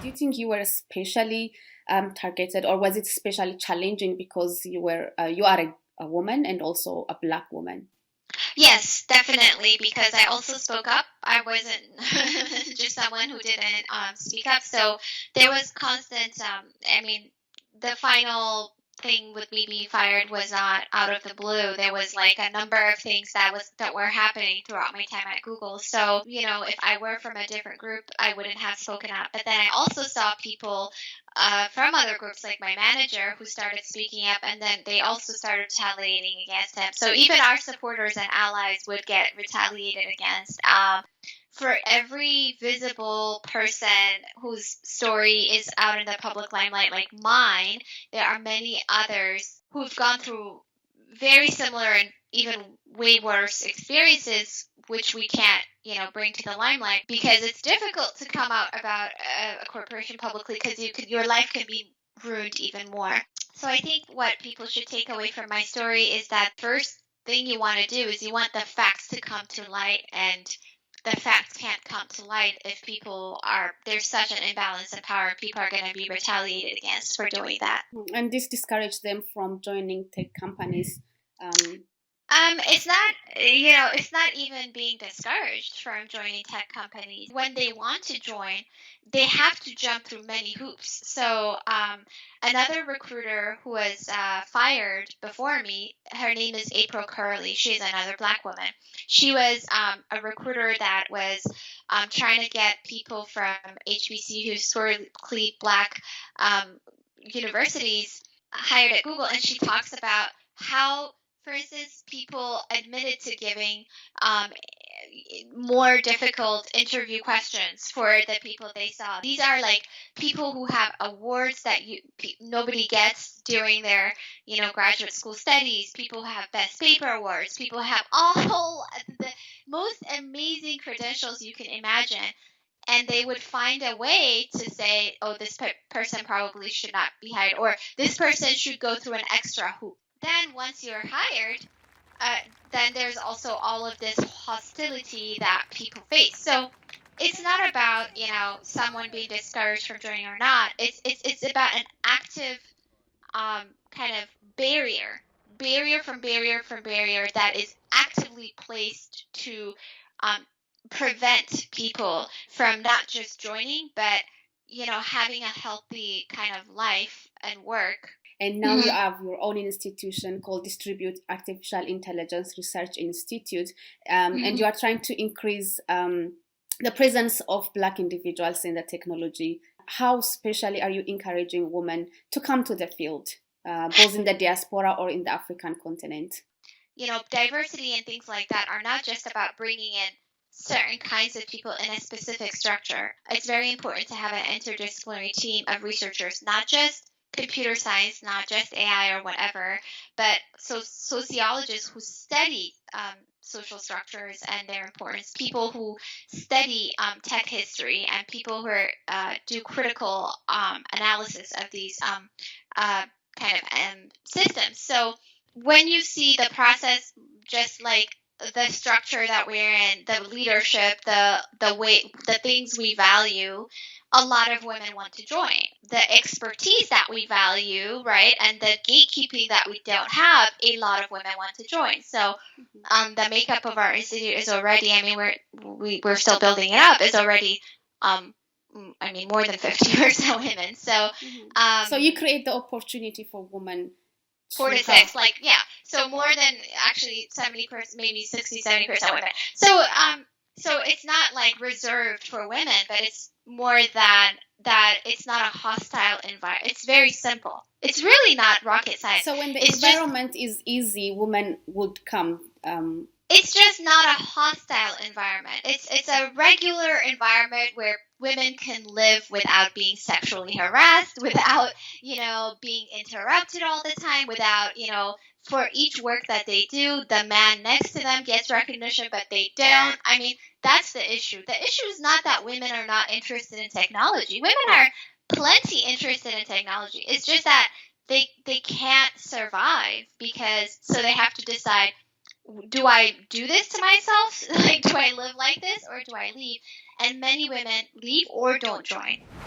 Do you think you were especially targeted, or was it especially challenging because you are a woman and also a Black woman? Yes, definitely, because I also spoke up. I wasn't just someone who didn't speak up. So there was constant, I mean, the final thing with me being fired was not out of the blue. There was like a number of things that were happening throughout my time at Google. So, if I were from a different group, I wouldn't have spoken up. But then I also saw people from other groups, like my manager, who started speaking up, and then they also started retaliating against him. So even our supporters and allies would get retaliated against. For every visible person whose story is out in the public limelight, like mine, there are many others who've gone through very similar and even way worse experiences, which we can't, bring to the limelight because it's difficult to come out about a corporation publicly because your life can be ruined even more. So I think what people should take away from my story is that first thing you want to do is you want the facts to come to light, and the facts can't come to light if there's such an imbalance of power. People are going to be retaliated against for doing that. And this discouraged them from joining tech companies. It's not even being discouraged from joining tech companies. When they want to join, they have to jump through many hoops. So, another recruiter who was fired before me, her name is April Curley. She's another Black woman. She was a recruiter that was trying to get people from HBCU, historically Black universities, hired at Google, and she talks about how, for instance, people admitted to giving more difficult interview questions for the people they saw. These are like people who have awards that nobody gets during their graduate school studies. People who have best paper awards. People who have all the most amazing credentials you can imagine. And they would find a way to say, oh, this person probably should not be hired, or this person should go through an extra hoop. Then once you're hired, then there's also all of this hostility that people face. So it's not about someone being discouraged from joining or not. It's about an active kind of barrier that is actively placed to prevent people from not just joining, but having a healthy kind of life and work. And now you have your own institution called Distribute Artificial Intelligence Research Institute, and you are trying to increase the presence of Black individuals in the technology. How specially are you encouraging women to come to the field, both in the diaspora or in the African continent? Diversity and things like that are not just about bringing in certain kinds of people in a specific structure. It's very important to have an interdisciplinary team of researchers, not just computer science, not just AI or whatever, but sociologists who study social structures and their importance, people who study tech history, and people who do critical analysis of these systems. So when you see the process, just like the structure that we're in, the leadership, the way, the things we value, a lot of women want to join. The expertise that we value, right, and the gatekeeping that we don't have, a lot of women want to join. So the makeup of our institute is already, we're still building it up, is already more than 50% women. So so you create the opportunity for women 4 to 6, so more than actually 70%, maybe 60-70% women. So it's not like reserved for women, but it's more than that. It's not a hostile environment. It's very simple. It's really not rocket science. So when the environment is easy, women would come. It's just not a hostile environment. It's a regular environment where women can live without being sexually harassed, without, being interrupted all the time, without, for each work that they do, the man next to them gets recognition, but they don't. That's the issue. The issue is not that women are not interested in technology. Women are plenty interested in technology. It's just that they can't survive so they have to decide, do I do this to myself? Do I live like this, or do I leave? And many women leave or don't join.